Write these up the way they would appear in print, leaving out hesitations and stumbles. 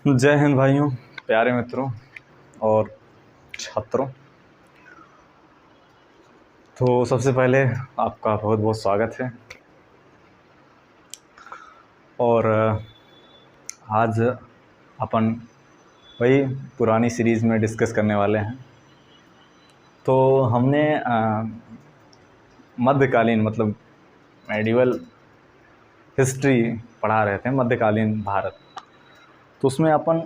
जय हिंद भाइयों, प्यारे मित्रों और छात्रों। तो सबसे पहले आपका बहुत बहुत स्वागत है। और आज अपन वही पुरानी सीरीज़ में डिस्कस करने वाले हैं। तो हमने मध्यकालीन मतलब मेडिवल हिस्ट्री पढ़ा रहे थे, मध्यकालीन भारत। तो उसमें अपन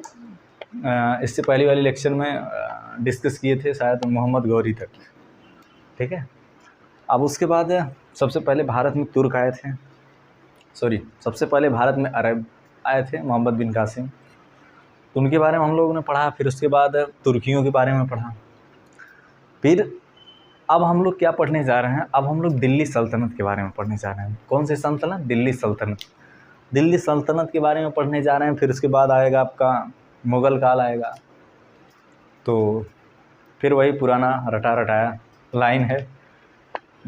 इससे पहली वाली लेक्चर में डिस्कस किए थे शायद मोहम्मद गौरी तक, ठीक है। अब उसके बाद सबसे पहले भारत में तुर्क आए थे, सबसे पहले भारत में अरब आए थे, मोहम्मद बिन कासिम। तो उनके बारे में हम लोगों ने पढ़ा। फिर उसके बाद तुर्कियों के बारे में पढ़ा। फिर अब हम लोग क्या पढ़ने जा रहे हैं? अब हम लोग दिल्ली सल्तनत के बारे में पढ़ने जा रहे हैं। कौन सी सल्तनत? दिल्ली सल्तनत। दिल्ली सल्तनत के बारे में पढ़ने जा रहे हैं। फिर उसके बाद आएगा आपका मुग़ल काल आएगा। तो फिर वही पुराना रटा रटाया लाइन है,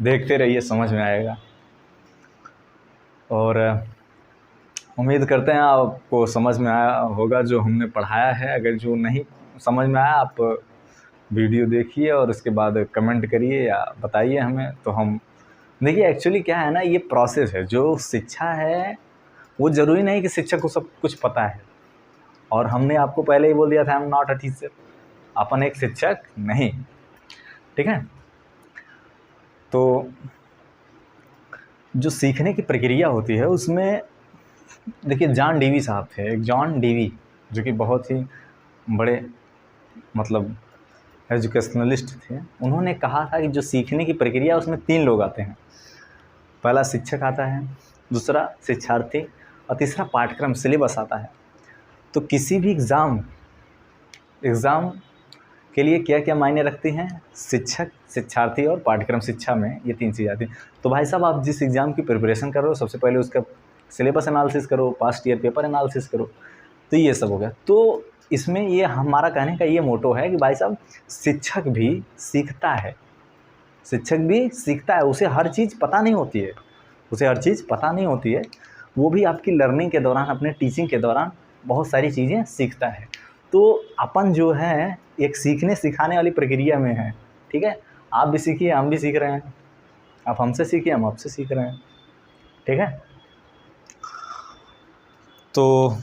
देखते रहिए, समझ में आएगा। और उम्मीद करते हैं आपको समझ में आया होगा जो हमने पढ़ाया है। अगर जो नहीं समझ में आया, आप वीडियो देखिए और उसके बाद कमेंट करिए या बताइए हमें। तो हम देखिए, एक्चुअली क्या है ना, ये प्रोसेस है। जो शिक्षा है वो ज़रूरी नहीं कि शिक्षक को सब कुछ पता है। और हमने आपको पहले ही बोल दिया था, I am not a teacher, अपन एक शिक्षक नहीं, ठीक है। तो जो सीखने की प्रक्रिया होती है उसमें देखिए, जॉन डीवी साहब थे, एक जॉन डीवी, जो कि बहुत ही बड़े मतलब एजुकेशनलिस्ट थे। उन्होंने कहा था कि जो सीखने की प्रक्रिया उसमें 3 लोग आते हैं। पहला शिक्षक आता है, दूसरा शिक्षार्थी और तीसरा पाठ्यक्रम सिलेबस आता है। तो किसी भी एग्ज़ाम के लिए क्या क्या मायने रखती हैं? शिक्षक, शिक्षार्थी और पाठ्यक्रम शिक्षा में ये 3 चीज़ आती हैं। तो भाई साहब, आप जिस एग्ज़ाम की प्रिपरेशन कर रहे हो, सबसे पहले उसका सिलेबस एनालिसिस करो, पास्ट ईयर पेपर एनालिसिस करो। तो ये सब हो गया। तो इसमें ये हमारा कहने का ये मोटो है कि भाई साहब, शिक्षक भी सीखता है, शिक्षक भी सीखता है। उसे हर चीज़ पता नहीं होती है, वो भी आपकी लर्निंग के दौरान, अपने टीचिंग के दौरान बहुत सारी चीज़ें सीखता है। तो अपन जो है एक सीखने सिखाने वाली प्रक्रिया में है, ठीक है। आप भी सीखिए, हम भी सीख रहे हैं। आप हमसे सीखिए, हम आपसे सीख रहे हैं, ठीक है। तो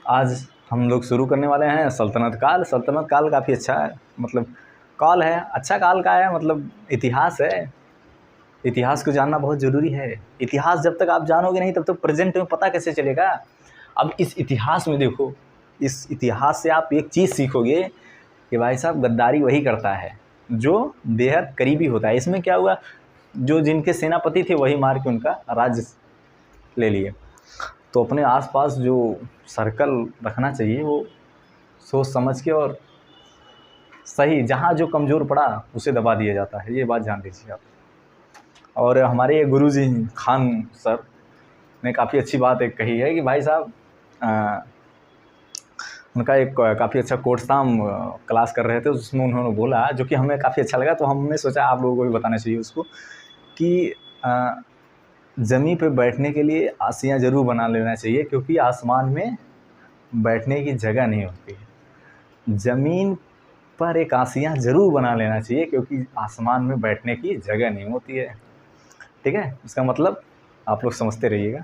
आज हम लोग शुरू करने वाले हैं सल्तनत काल। सल्तनत काल काफ़ी अच्छा है, मतलब काल है, अच्छा काल का है, मतलब इतिहास है। इतिहास को जानना बहुत ज़रूरी है। इतिहास जब तक आप जानोगे नहीं, तब तक प्रेजेंट में पता कैसे चलेगा? अब इस इतिहास में देखो, इस इतिहास से आप एक चीज़ सीखोगे कि भाई साहब, गद्दारी वही करता है जो बेहद करीबी होता है। इसमें क्या हुआ, जो जिनके सेनापति थे वही मार के उनका राज्य ले लिए। तो अपने आसपास जो सर्कल रखना चाहिए वो सोच समझ के, और सही जहाँ जो कमज़ोर पड़ा उसे दबा दिया जाता है, ये बात जान लीजिए आप। और हमारे गुरुजी खान सर ने काफ़ी अच्छी बात एक कही है कि भाई साहब, उनका एक काफ़ी अच्छा कोट था। हम क्लास कर रहे थे, उसमें उन्होंने बोला, जो कि हमें काफ़ी अच्छा लगा। तो हमने सोचा आप लोगों को भी बताना चाहिए उसको, कि ज़मीन पे बैठने के लिए आसियाँ ज़रूर बना लेना चाहिए, क्योंकि आसमान में बैठने की जगह नहीं होती है। ज़मीन पर एक आसियाँ ज़रूर बना लेना चाहिए, क्योंकि आसमान में बैठने की जगह नहीं होती है, ठीक है। इसका मतलब आप लोग समझते रहिएगा।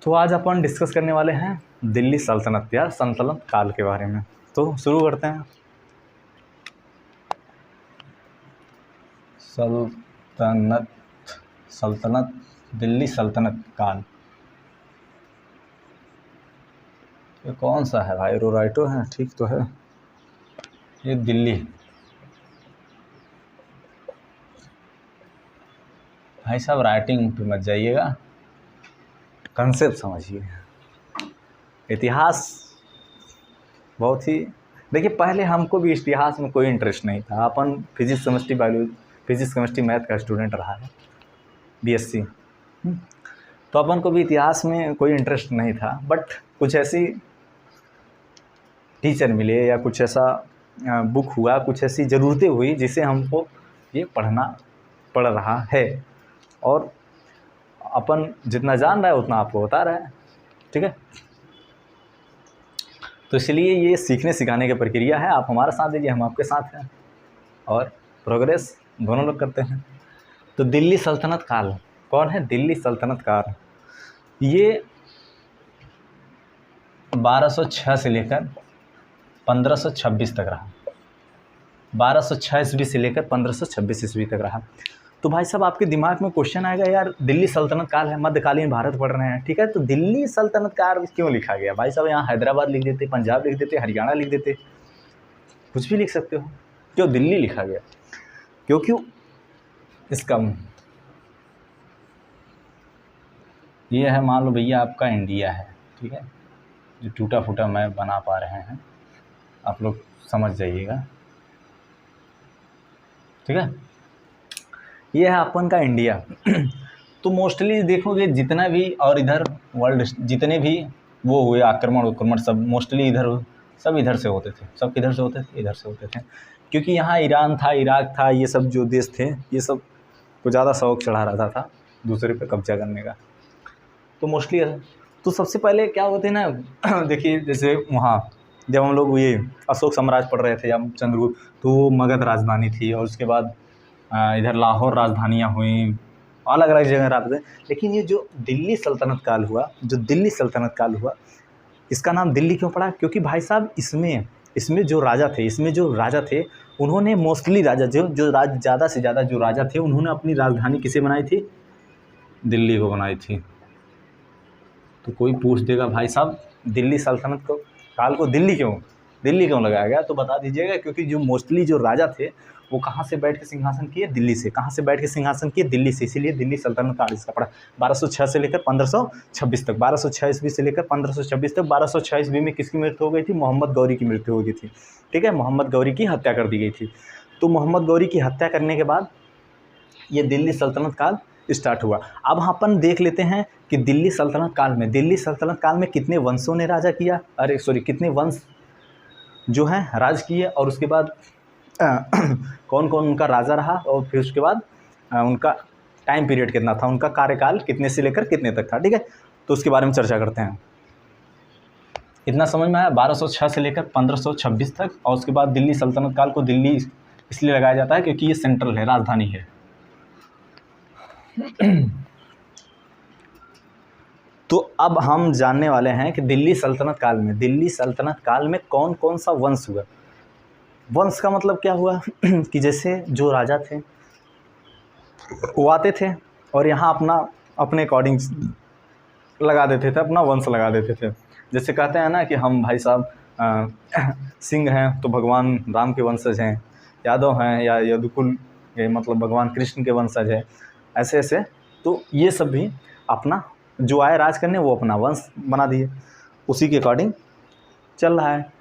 तो आज अपन डिस्कस करने वाले हैं दिल्ली सल्तनत या सल्तनत काल के बारे में। तो शुरू करते हैं। सल्तनत दिल्ली सल्तनत काल। ये कौन सा है भाई? रोराइटो है, ठीक तो है। ये दिल्ली, भाई साहब राइटिंग पे मत जाइएगा, कंसेप्ट समझिए। इतिहास बहुत ही, देखिए, पहले हमको भी इतिहास में कोई इंटरेस्ट नहीं था। अपन physics chemistry biology, physics chemistry math का स्टूडेंट रहा है, बीएससी। तो अपन को भी इतिहास में कोई इंटरेस्ट नहीं था। बट कुछ ऐसी टीचर मिले या कुछ ऐसा बुक हुआ, कुछ ऐसी ज़रूरतें हुई जिसे हमको ये पढ़ना पड़ रहा है। और अपन जितना जान रहा है उतना आपको बता रहा है, ठीक है। तो इसलिए ये सीखने सिखाने की प्रक्रिया है। आप हमारा साथ दीजिए, हम आपके साथ हैं और प्रोग्रेस दोनों लोग करते हैं। तो दिल्ली सल्तनत काल कौन है? दिल्ली सल्तनत काल ये 1206 से लेकर 1526 तक रहा। 1206 ईस्वी से लेकर 1526 ईस्वी तक रहा। तो भाई साहब आपके दिमाग में क्वेश्चन आएगा, यार दिल्ली सल्तनत काल है, मध्यकालीन भारत पढ़ रहे हैं, ठीक है, तो दिल्ली सल्तनत काल क्यों लिखा गया? भाई साहब यहाँ हैदराबाद लिख देते, पंजाब लिख देते, हरियाणा लिख देते, कुछ भी लिख सकते हो, क्यों दिल्ली लिखा गया? क्योंकि इसका ये है, मान लो भैया आपका इंडिया है, ठीक है, जो टूटा फूटा मैप बना पा रहे हैं, आप लोग समझ जाइएगा, ठीक है, ये है अपन का इंडिया। तो मोस्टली देखोगे जितना भी और इधर वर्ल्ड जितने भी वो हुए आक्रमण सब मोस्टली इधर, सब इधर से होते थे। सब किधर से होते थे? इधर से होते थे, क्योंकि यहाँ ईरान था, इराक था, ये सब जो देश थे, ये सब को ज़्यादा शौक चढ़ा रहता था दूसरे पे कब्जा करने का। तो मोस्टली तो सबसे पहले क्या होते ना देखिए, जैसे वहाँ जब हम लोग ये अशोक साम्राज्य पढ़ रहे थे या चंद्रगुप्त, तो मगध राजधानी थी, और उसके बाद इधर लाहौर राजधानियाँ हुई, अलग अलग जगह राजधानी। लेकिन ये जो दिल्ली सल्तनत काल हुआ, जो दिल्ली सल्तनत काल हुआ, इसका नाम दिल्ली क्यों पड़ा? क्योंकि भाई साहब इसमें जो राजा थे उन्होंने मोस्टली राजा जो ज़्यादा से ज़्यादा जो राजा थे, उन्होंने अपनी राजधानी किसे बनाई थी? दिल्ली को बनाई थी। तो कोई पूछ देगा भाई साहब दिल्ली सल्तनत को काल को दिल्ली क्यों लगाया गया, तो बता दीजिएगा, क्योंकि जो मोस्टली जो राजा थे वो कहाँ से बैठ के सिंहासन किए? दिल्ली से। कहाँ से बैठ के सिंहासन किए? दिल्ली से। इसीलिए दिल्ली सल्तनत काल इसका पड़ा 1206 से लेकर 1526 तक। 1206 ईस्वी से लेकर 1526 तक। 1206 ईस्वी में किसकी मृत्यु हो गई थी? मोहम्मद गौरी की मृत्यु हो गई थी, ठीक है, मोहम्मद गौरी की हत्या कर दी गई थी। तो मोहम्मद गौरी की हत्या करने के बाद ये दिल्ली सल्तनत काल स्टार्ट हुआ। अब अपन देख लेते हैं कि दिल्ली सल्तनत काल में कितने वंशों ने राजा किया, कितने वंश जो हैं राज किए, और उसके बाद कौन कौन उनका राजा रहा, और फिर उसके बाद उनका टाइम पीरियड कितना था, उनका कार्यकाल कितने से लेकर कितने तक था, ठीक है। तो उसके बारे में चर्चा करते हैं। इतना समझ में आया? 1206 से लेकर 1526 तक, और उसके बाद दिल्ली सल्तनत काल को दिल्ली इसलिए लगाया जाता है क्योंकि ये सेंट्रल है, राजधानी है। तो अब हम जानने वाले हैं कि दिल्ली सल्तनत काल में कौन कौन सा वंश हुआ। वंश का मतलब क्या हुआ कि जैसे जो राजा थे वो आते थे और यहाँ अपने अकॉर्डिंग लगा देते थे, अपना वंश लगा देते थे। जैसे कहते हैं ना कि हम भाई साहब सिंह हैं तो भगवान राम के वंशज हैं, यादव हैं या यदुकुल ये मतलब भगवान कृष्ण के वंशज है, ऐसे ऐसे। तो ये सब भी अपना जो आए राज करने वो अपना वंश बना दिए, उसी के अकॉर्डिंग चल रहा है।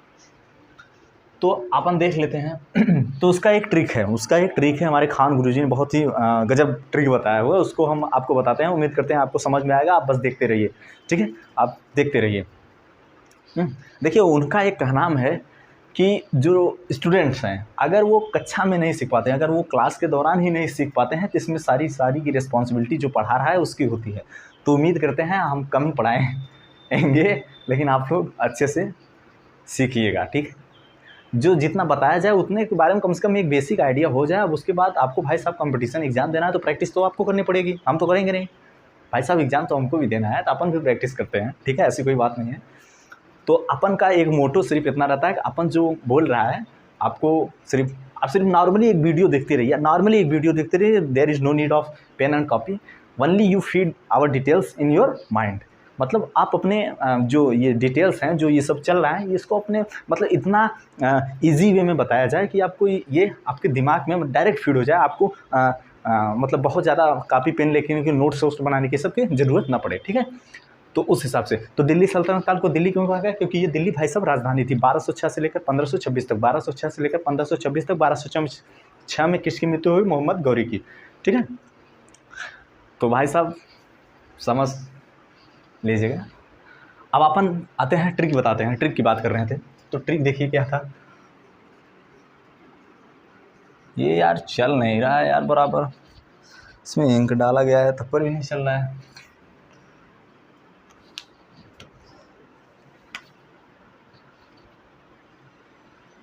तो अपन देख लेते हैं। तो उसका एक ट्रिक है, हमारे खान गुरुजी ने बहुत ही गजब ट्रिक बताया हुआ है, उसको हम आपको बताते हैं। उम्मीद करते हैं आपको समझ में आएगा, आप बस देखते रहिए, ठीक है, आप देखते रहिए। देखिए उनका एक कहना है कि जो स्टूडेंट्स हैं अगर वो कक्षा में नहीं सीख पाते हैं, अगर वो क्लास के दौरान ही नहीं सीख पाते हैं, तो इसमें सारी की रिस्पॉन्सिबिलिटी जो पढ़ा रहा है उसकी होती है। तो उम्मीद करते हैं हम कम पढ़ाएंगे लेकिन आप लोग अच्छे से सीखिएगा, ठीक है। जो जितना बताया जाए उतने के बारे में कम से कम एक बेसिक आइडिया हो जाए। अब उसके बाद आपको भाई साहब कंपटीशन एग्जाम देना है तो प्रैक्टिस तो आपको करनी पड़ेगी, हम तो करेंगे नहीं भाई साहब, एग्जाम तो हमको भी देना है, तो अपन भी प्रैक्टिस करते हैं, ठीक है, ऐसी कोई बात नहीं है। तो अपन का एक मोटो सिर्फ इतना रहता है कि अपन जो बोल रहा है आपको आप सिर्फ नॉर्मली एक वीडियो देखते रहिए, there is no need of pen and copy, only you feed our details in your mind. मतलब आप अपने जो ये डिटेल्स हैं, जो ये सब चल रहा है, इसको अपने मतलब इतना इजी वे में बताया जाए कि आपको ये आपके दिमाग में डायरेक्ट फीड हो जाए, आपको मतलब बहुत ज़्यादा कॉपी पेन लेके नोट्स वोट्स बनाने की सबकी ज़रूरत ना पड़े, ठीक है। तो उस हिसाब से तो दिल्ली सल्तनत काल को दिल्ली क्यों कहा गया? क्योंकि ये दिल्ली भाई साहब राजधानी थी 1206 से लेकर 1526 तक। 1206 से लेकर 1526 तक। 1206 में किसकी मृत्यु हुई? मोहम्मद गौरी की, ठीक है। तो भाई साहब समझ लीजिएगा। अब अपन आते हैं ट्रिक बताते हैं, ट्रिक की बात कर रहे थे तो ट्रिक देखिए क्या था। ये यार चल नहीं रहा है यार बराबर, इसमें इंक डाला गया है तब पर भी नहीं चल रहा है।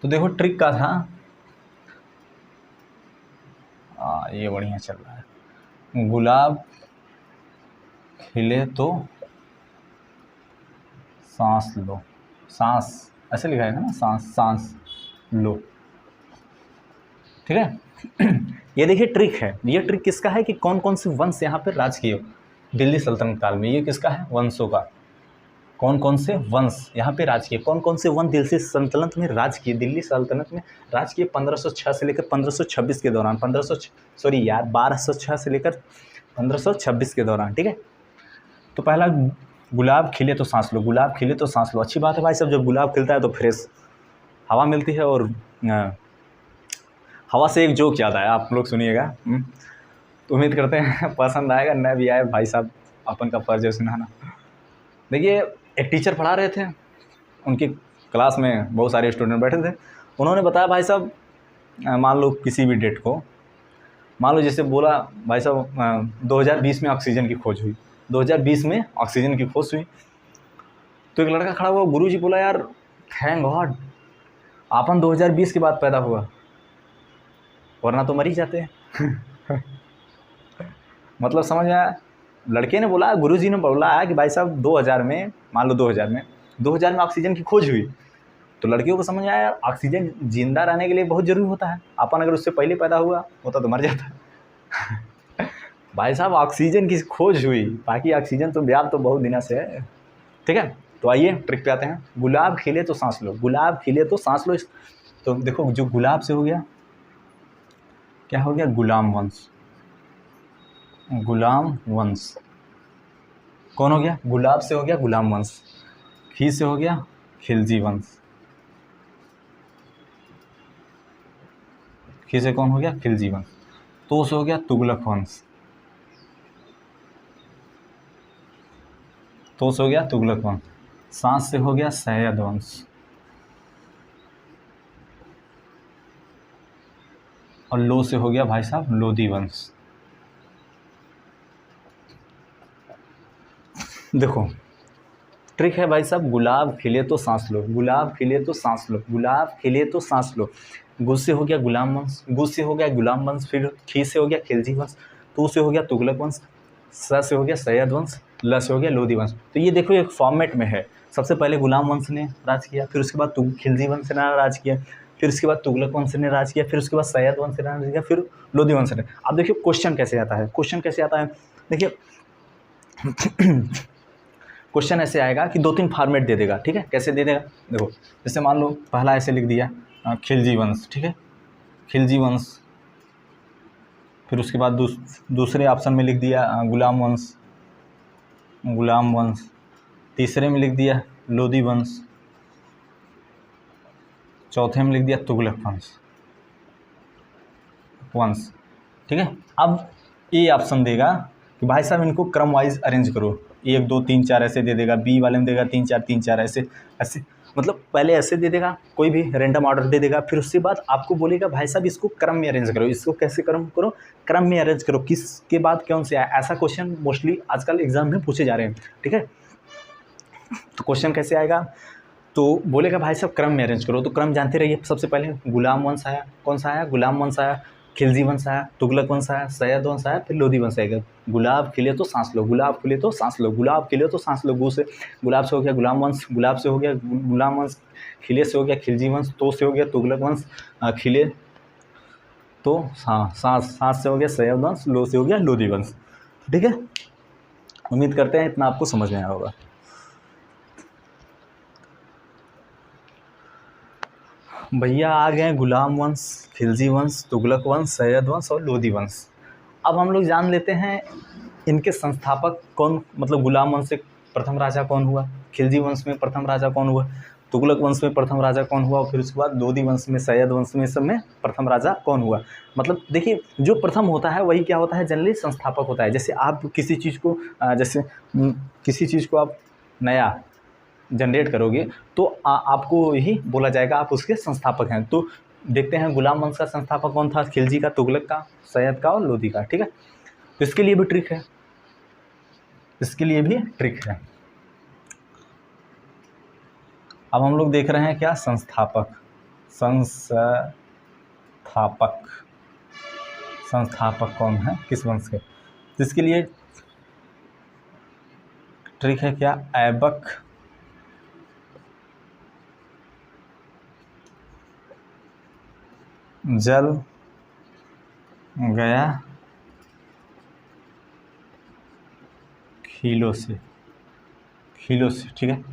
तो देखो ट्रिक का था, ये बढ़िया चल रहा है। गुलाब खिले तो सांस लो, सांस ऐसे लिखा है ना, सांस सांस लो, ठीक है। ये देखिए ट्रिक है, ये ट्रिक किसका है कि कौन कौन से वंश यहाँ पे राज किए दिल्ली सल्तनत काल में। ये किसका है? वंशों का। कौन कौन से वंश यहाँ पे राज किए, कौन कौन से वंश दिल्ली सल्तनत में राज किए, दिल्ली सल्तनत में राज किए 1506 से लेकर 1526 के दौरान, 1206 से लेकर 1526 के दौरान, ठीक है। तो पहला, गुलाब खिले तो सांस लो, गुलाब खिले तो सांस लो। अच्छी बात है भाई साहब, जब गुलाब खिलता है तो फ्रेश हवा मिलती है। और हवा से एक जोक याद आया, आप लोग सुनिएगा। तो उम्मीद करते हैं पसंद आएगा, न भी आए भाई साहब अपन का फर्ज है सुनाना। देखिए एक टीचर पढ़ा रहे थे, उनकी क्लास में बहुत सारे स्टूडेंट बैठे थे। उन्होंने बताया भाई साहब, मान लो किसी भी डेट को, मान लो जैसे बोला भाई साहब 2020 में ऑक्सीजन की खोज हुई, 2020 में ऑक्सीजन की खोज हुई। तो एक लड़का खड़ा हुआ, गुरुजी बोला यार थैंक गॉड आपन 2020 के बाद पैदा हुआ, वरना तो मर ही जाते हैं। मतलब समझ में आया? लड़के ने बोला, गुरुजी ने बोला कि भाई साहब 2000 में, मान लो 2000 में ऑक्सीजन की खोज हुई। तो लड़कियों को समझ में आया ऑक्सीजन जिंदा रहने के लिए बहुत ज़रूरी होता है, अपन अगर उससे पहले पैदा हुआ होता तो मर जाता। भाई साहब ऑक्सीजन की खोज हुई, बाकी ऑक्सीजन तो व्याप तो बहुत दिनों से है, ठीक है। तो आइए ट्रिक पे आते हैं। गुलाब खिले तो सांस लो, गुलाब खिले तो सांस लो। तो देखो जो गुलाब से हो गया, क्या हो गया? गुलाम वंश, गुलाम वंश। कौन हो गया? गुलाब से हो गया गुलाम वंश, खी से हो गया खिलजी वंश, खी से कौन हो गया? खिलजी वंश। तो से हो गया तुगलक वंश, तो से हो गया तुगलक वंश। सांस से हो गया सैयद वंश, और लो से हो गया भाई साहब लोधी वंश। देखो ट्रिक है भाई साहब, गुलाब खिले तो सांस लो, गुलाब खिले तो सांस लो, गुलाब खिले तो सांस लो। गु से हो गया गुलाम वंश, गु से हो गया गुलाम वंश, फिर खी से हो गया खिलजी वंश, तू से हो गया तुगलक वंश, स से हो गया सैयद वंश, ल से हो गया लोधी वंश। तो ये देखो एक फॉर्मेट में है, सबसे पहले गुलाम वंश ने राज किया, फिर उसके बाद खिलजी वंश ने राज किया, फिर उसके बाद तुगलक वंश ने राज किया, फिर उसके बाद सैयद वंश ने राज किया, फिर लोधी वंश ने। अब देखिए क्वेश्चन कैसे आता है, क्वेश्चन कैसे आता है, देखिए क्वेश्चन ऐसे आएगा कि 2-3 फॉर्मेट दे देगा, ठीक है। कैसे दे देगा? देखो जैसे मान लो पहला ऐसे लिख दिया खिलजी वंश, ठीक है, खिलजी वंश। फिर उसके बाद दूसरे ऑप्शन में लिख दिया गुलाम वंश, गुलाम वंश। तीसरे में लिख दिया लोधी वंश, चौथे में लिख दिया तुगलक वंश, ठीक है। अब ये ऑप्शन देगा कि भाई साहब इनको क्रम वाइज अरेंज करो, 1 2 3 4 ऐसे दे देगा, बी वाले में देगा 3 4 3 4 ऐसे ऐसे, मतलब पहले ऐसे दे देगा, कोई भी रैंडम ऑर्डर दे देगा। फिर उसके बाद आपको बोलेगा भाई साहब इसको क्रम में अरेंज करो, इसको कैसे क्रम करो, क्रम में अरेंज करो, किसके बाद कौन से आए। ऐसा क्वेश्चन मोस्टली आजकल एग्जाम में पूछे जा रहे हैं, ठीक है। तो क्वेश्चन कैसे आएगा, तो बोलेगा भाई साहब क्रम में अरेंज करो। तो क्रम जानते रहिए, सबसे पहले गुलाम वंश आया, कौन सा आया? गुलाम वंश आया, खिलजी वंश आया, तुगलक वंश आया, सैयद वंश आया, फिर लोधी वंश आएगा। गुलाब खिले तो सांस लो, गुलाब खिले तो सांस लो, गुलाब खिले तो सांस लो। गुलाब से हो गया गुलाम वंश, गुलाब से हो गया गुलाम वंश, खिले से हो गया खिलजी वंश, तो से हो गया तुगलक वंश, खिले तो सांस से हो गया सैयद वंश, लो से हो गया लोधी वंश, ठीक है। उम्मीद करते हैं इतना आपको समझ में आया होगा। भैया आ गए गुलाम वंश, खिलजी वंश, तुगलक वंश, सैयद वंश और लोधी वंश। अब हम लोग जान लेते हैं इनके संस्थापक कौन, मतलब गुलाम वंश से प्रथम राजा कौन हुआ, खिलजी वंश में प्रथम राजा कौन हुआ, तुगलक वंश में प्रथम राजा कौन हुआ, और फिर उसके बाद लोधी वंश में, सैयद वंश में, सब में प्रथम राजा कौन हुआ। मतलब देखिए जो प्रथम होता है वही क्या होता है, जनरली संस्थापक होता है। जैसे आप किसी चीज़ को किसी चीज़ को आप नया जनरेट करोगे तो आपको यही बोला जाएगा आप उसके संस्थापक हैं। तो देखते हैं गुलाम वंश का संस्थापक कौन था, खिलजी का, तुगलक का, सैयद का और लोधी का, ठीक है। तो इसके लिए भी ट्रिक है, इसके लिए भी ट्रिक है। अब हम लोग देख रहे हैं क्या, संस्थापक, संस्थापक, संस्थापक कौन है, किस वंश के? जिसके लिए ट्रिक है क्या, ऐबक जल गया खीलों से, खीलों से, ठीक है।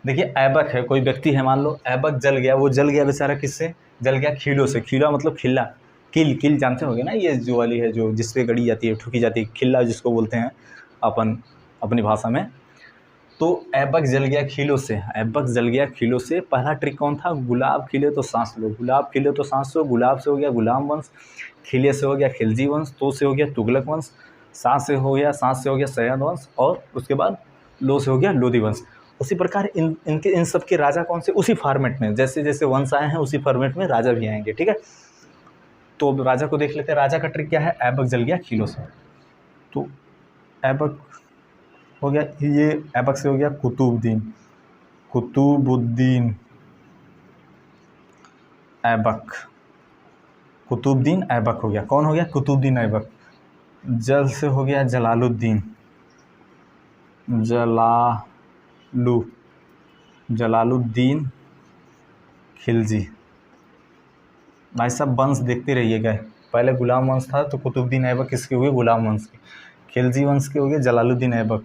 देखिए ऐबक है, कोई व्यक्ति है, मान लो ऐबक जल गया, वो जल गया बेचारा किससे, जल गया खीलों से। खीला मतलब खिल्ला, किल, किल जानते होंगे ना, ये जो वाली है जो जिसपे गड़ी जाती है, ठुकी जाती है, खिल्ला जिसको बोलते हैं अपन अपनी भाषा में। तो ऐबक जल गया खीलों से, ऐबक जल गया खीलों से। पहला ट्रिक कौन था, गुलाब खिले तो सांस लो, गुलाब खिले तो सांस लो। गुलाब से हो गया गुलाम वंश, खिले से हो गया खिलजी वंश, तो से हो गया तुगलक वंश, सांस से हो गया सैयद वंश, और उसके बाद लो से हो गया लोदी वंश। उसी प्रकार इन सब के राजा कौन से, उसी फॉर्मेट में जैसे जैसे वंश आए हैं उसी फॉर्मेट में राजा भी आएंगे, ठीक है। तो राजा को देख लेते हैं, राजा का ट्रिक क्या है, ऐबक जल गया खीलों से। तो ऐबक हो गया, ये ऐबक से हो गया कुतुबुद्दीन, कुतुबुद्दीन ऐबक, कुतुबुद्दीन ऐबक हो गया। कौन हो गया, कुतुबुद्दीन ऐबक। जल से हो गया जलालुद्दीन, जलालुद्दीन खिलजी। भाई साहब वंश देखते रहिएगा, पहले गुलाम वंश था तो कुतुबुद्दीन ऐबक किसके हुए, गुलाम वंश के। खिलजी वंश के हो गए जलालुद्दीन ऐबक।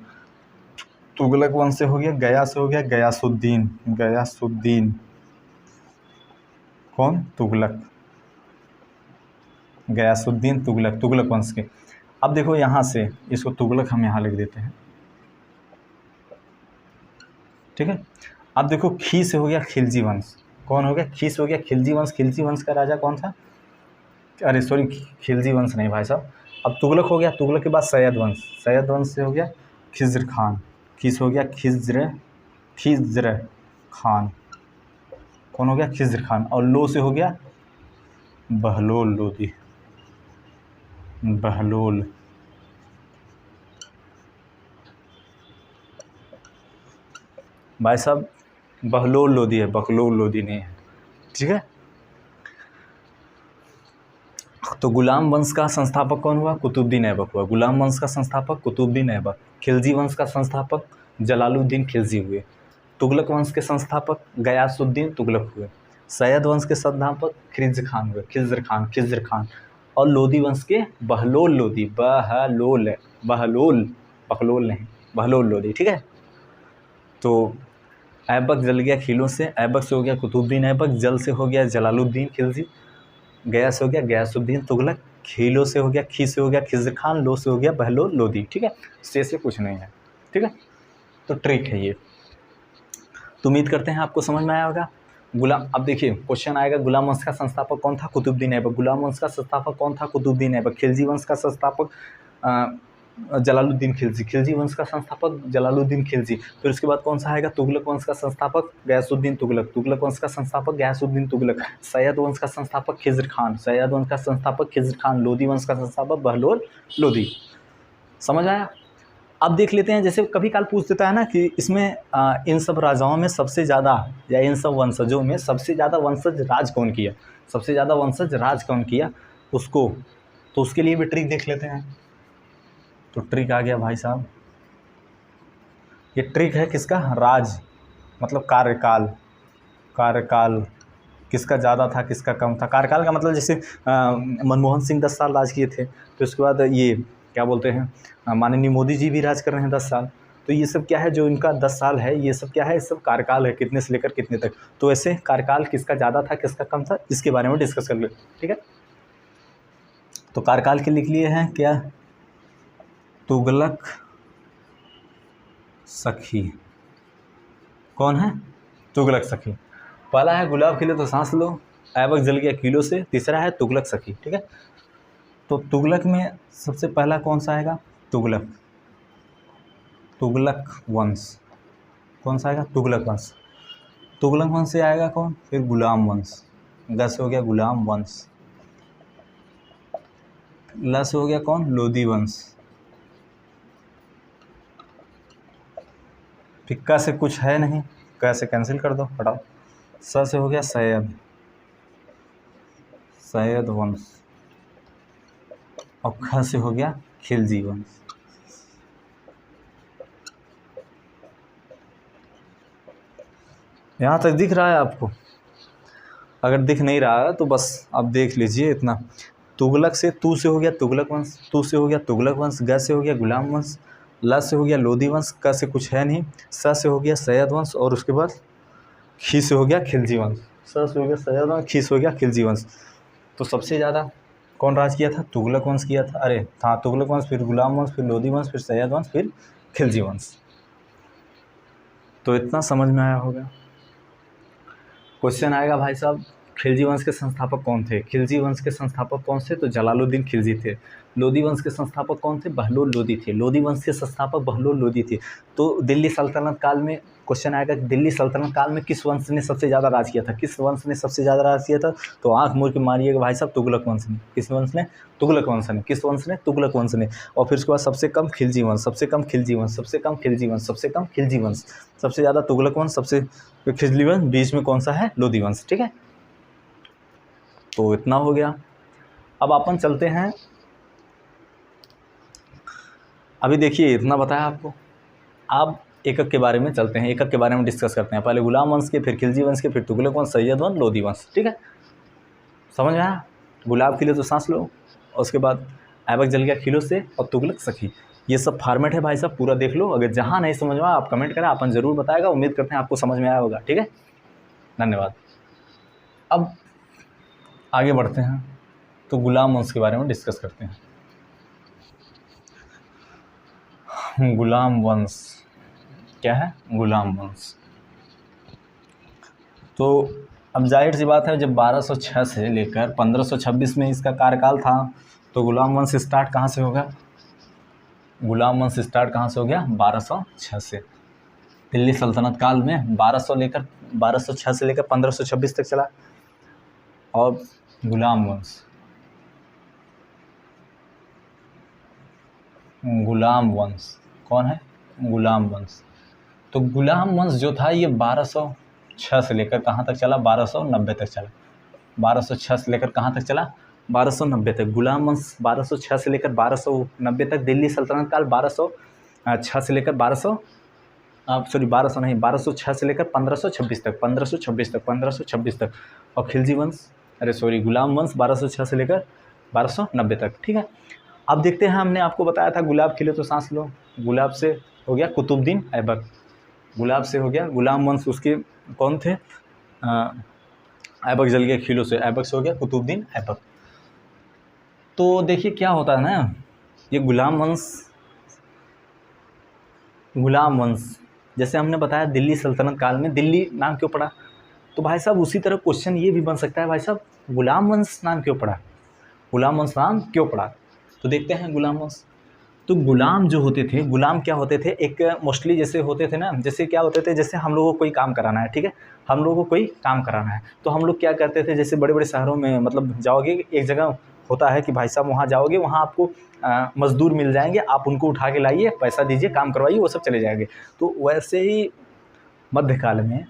तुगलक वंश से हो गया, गया से हो गया गयासुद्दीन, गयासुद्दीन कौन, तुगलक, गयासुद्दीन तुगलक, तुगलक वंश के। अब देखो यहाँ से इसको तुगलक हम यहाँ लिख देते हैं, ठीक है। अब देखो खी से हो गया खिलजी वंश, कौन हो गया, खी से हो गया खिलजी वंश। खिलजी वंश का राजा कौन था, अरे सॉरी खिलजी वंश नहीं भाई साहब। अब तुगलक हो गया, तुगलक के बाद सैयद वंश, सैयद वंश से हो गया खिज्र खान, खी से हो गया खिज्र खान, कौन हो गया, खिज्र खान। और लो से हो गया बहलोल लोदी, बहलोल। भाई साहब बहलोल लोदी है, बकलोल लोदी नहीं है, ठीक है। तो गुलाम वंश का संस्थापक कौन हुआ, कुतुबुद्दीन ऐबक हुआ। गुलाम वंश का संस्थापक कुतुबुद्दीन ऐबक। खिलजी वंश का संस्थापक जलालुद्दीन खिलजी हुए। तुगलक वंश के संस्थापक गयासुद्दीन तुगलक हुए। सैयद वंश के संस्थापक खिज्र खान हुए, खिज्र खान। और लोदी वंश के बहलोल लोदी, बहलोल, बकलोल नहीं, बहलोल लोदी, ठीक है। तो ऐबक जल गया खीलों से, ऐबक से हो गया कुतुबुद्दीन ऐबक, जल से हो गया जलालुद्दीन खिलजी, गया से हो गया गयासुद्दीन तुगलक, खीलों से हो गया, खी से हो गया खिज्र खान, लो से हो गया बहलोल लोदी, ठीक है। से कुछ नहीं है, ठीक है। तो ट्रिक है ये, तो उम्मीद करते हैं आपको समझ में आया होगा। गुलाम, अब देखिए क्वेश्चन आएगा, गुलाम वंश का संस्थापक कौन था, कुतुबुद्दीन ऐबक। गुलाम वंश का संस्थापक कौन था, कुतुबुद्दीन ऐबक। खिलजी वंश का संस्थापक जलालुद्दीन खिलजी, खिलजी वंश का संस्थापक जलालुद्दीन खिलजी। फिर उसके बाद कौन सा आएगा, तुगलक वंश का संस्थापक गयासुद्दीन तुगलक, तुगलक वंश का संस्थापक गयासुद्दीन तुगलक। सैयद वंश का संस्थापक खिज्र खान, सैयद वंश का संस्थापक खिज्र खान। लोदी वंश का संस्थापक बहलोल लोदी। समझ आया। अब देख लेते हैं, जैसे कभी काल पूछ देता है ना कि इसमें इन सब राजाओं में सबसे ज़्यादा, या इन सब वंशजों में सबसे ज़्यादा वंशज राज कौन किया, सबसे ज़्यादा वंशज राज कौन किया उसको, तो उसके लिए भी ट्रिक देख लेते हैं। तो ट्रिक आ गया भाई साहब, ये ट्रिक है किसका, राज मतलब कार्यकाल, कार्यकाल किसका ज़्यादा था किसका कम था। कार्यकाल का मतलब जैसे मनमोहन सिंह 10 साल राज किए थे, तो उसके बाद ये क्या बोलते हैं, माननीय मोदी जी भी राज कर रहे हैं 10 साल। तो ये सब क्या है, जो इनका 10 साल है, ये सब क्या है, ये सब कार्यकाल है, कितने से लेकर कितने तक। तो ऐसे कार्यकाल किसका ज़्यादा था किसका कम था, इसके बारे में डिस्कस कर ले, ठीक है। तो कार्यकाल के लिख लिए हैं क्या, तुगलक सखी, कौन है, तुगलक सखी। पहला है गुलाब खिले तो सांस लो, ऐबक जल गया कीलों से। तीसरा है तुगलक सखी, ठीक है। तो तुगलक में सबसे पहला कौन सा आएगा, तुगलक, तुगलक वंश, कौन सा आएगा, तुगलक वंश। तुगलक वंश से आएगा कौन, फिर गुलाम वंश, ग से हो गया गुलाम वंश, ल से हो गया कौन, लोदी वंश, फिर क से कुछ है नहीं, क से कैंसिल कर दो, हटाओ। स से हो गया सैयद, सैयद वंश और ख से हो गया खिलजी वंश। यहाँ तक दिख रहा है आपको? अगर दिख नहीं रहा है तो बस आप देख लीजिए इतना। तुगलक से तू से हो गया तुगलक वंश, तू से हो गया तुगलक वंश, ग से हो गया गुलाम वंश, ल से हो गया लोदी वंश, क से कुछ है नहीं, स से हो गया सैयद वंश और उसके बाद खी से हो गया खिलजी वंश। स से हो गया सैयद वंश, खी से हो गया खिलजी वंश। तो सबसे ज़्यादा कौन राज किया था? तुगलक वंश किया था। अरे हाँ, तुगलक वंश, फिर गुलाम वंश, फिर लोदी वंश, फिर सैयद वंश, फिर खिलजी वंश। तो इतना समझ में आया होगा। क्वेश्चन आएगा भाई साहब, खिलजी वंश के संस्थापक कौन थे? खिलजी वंश के संस्थापक कौन थे? तो जलालुद्दीन खिलजी थे। लोदी वंश के संस्थापक कौन थे? बहलोल लोदी थे। लोदी वंश के संस्थापक बहलोल लोदी थे। तो दिल्ली सल्तनत काल में क्वेश्चन आएगा कि दिल्ली सल्तनत काल में किस वंश ने सबसे ज़्यादा राज किया था? किस वंश ने सबसे ज़्यादा राज किया था? तो आंख मूंद के मारिएगा भाई साहब, तुगलक वंश ने। किस वंश ने? तुगलक वंश ने। किस वंश ने? तुगलक वंश ने। और फिर उसके बाद सबसे कम खिलजी वंश, सबसे कम खिलजी वंश, सबसे कम खिलजी वंश, सबसे कम खिलजी वंश, सबसे ज़्यादा तुगलक वंश, सबसे खिलजी वंश, बीच में कौन सा है? लोदी वंश। ठीक है, तो इतना हो गया। अब अपन चलते हैं, अभी देखिए इतना बताया आपको, अब एकक के बारे में चलते हैं, एकक के बारे में डिस्कस करते हैं। पहले गुलाम वंश के, फिर खिलजी वंश के, फिर तुगलक वंश, सैयद वंश, लोदी वंश। ठीक है, समझ में आया? गुलाब खिले तो सांस लो, और उसके बाद ऐबक जल गया खिलो से, और तुगलक सखी। ये सब फॉर्मेट है भाई साहब, पूरा देख लो। अगर जहाँ नहीं समझ में आया आप कमेंट करें, अपन ज़रूर बताएगा। उम्मीद करते हैं आपको समझ में आया होगा। ठीक है, धन्यवाद। अब आगे बढ़ते हैं, तो गुलाम वंश के बारे में डिस्कस करते हैं। गुलाम वंश क्या है? गुलाम वंश। तो अब जाहिर सी बात है, जब 1206 से लेकर 1526 में इसका कार्यकाल था, तो गुलाम वंश स्टार्ट कहाँ से होगा? गुलाम वंश स्टार्ट कहाँ से हो गया? 1206 से। दिल्ली सल्तनत काल में 1206 से लेकर 1526 तक चला। और गुलाम वंश, गुलाम वंश कौन है? गुलाम वंश। तो गुलाम वंश जो था ये 1206 से लेकर कहाँ तक चला? 1290 तक चला। 1206 से लेकर कहाँ तक चला? 1290 तक। गुलाम वंश 1206 से लेकर 1290 तक। दिल्ली सल्तनत काल 1206 से लेकर 1206 से लेकर 1526 तक, 1526 तक। और खिलजी वंश, गुलाम वंश 1206 से लेकर 1290 तक। ठीक है, अब देखते हैं, हमने आपको बताया था गुलाब खिले तो सांस लो। गुलाब से हो गया कुतुबुद्दीन ऐबक, गुलाब से हो गया गुलाम वंश, उसके कौन थे? ऐबक जल गया खिलो से, ऐबक से हो गया कुतुबुद्दीन ऐबक। तो देखिए क्या होता है ना, ये गुलाम वंश जैसे हमने बताया दिल्ली सल्तनत काल में, दिल्ली नाम क्यों पड़ा? तो भाई साहब उसी तरह क्वेश्चन ये भी बन सकता है, भाई साहब गुलाम वंश नाम क्यों पड़ा? गुलाम वंश नाम क्यों पड़ा? तो देखते हैं गुलाम वंश। तो गुलाम जो होते थे, गुलाम क्या होते थे? एक मोस्टली जैसे होते थे ना, जैसे क्या होते थे, जैसे हम लोगों को कोई काम कराना है, ठीक है, हम लोगों को कोई काम कराना है, तो हम लोग क्या करते थे, जैसे बड़े बड़े शहरों में मतलब जाओगे, एक जगह होता है कि भाई साहब वहाँ जाओगे, वहाँ आपको मज़दूर मिल जाएंगे, आप उनको उठा के लाइए, पैसा दीजिए, काम करवाइए, वो सब चले जाएंगे। तो वैसे ही मध्यकाल में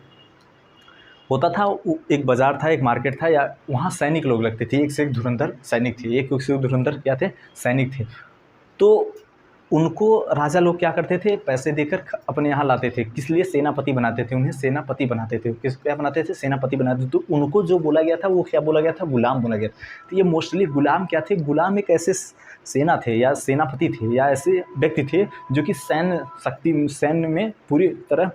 होता था, एक बाज़ार था, एक मार्केट था, या वहाँ सैनिक लोग लगते थे, एक से एक धुरंधर सैनिक थे, एक से एक धुरंधर क्या थे? सैनिक थे। तो उनको राजा लोग क्या करते थे? पैसे देकर अपने यहाँ लाते थे। किस लिए? सेनापति बनाते थे, उन्हें सेनापति बनाते थे। किस क्या बनाते थे? सेनापति बनाते थे। तो उनको जो बोला गया था वो क्या बोला गया था? गुलाम बोला गया था। तो ये मोस्टली गुलाम क्या थे? गुलाम एक ऐसे सेना थे या सेनापति थे या ऐसे व्यक्ति थे जो कि सैन्य में पूरी तरह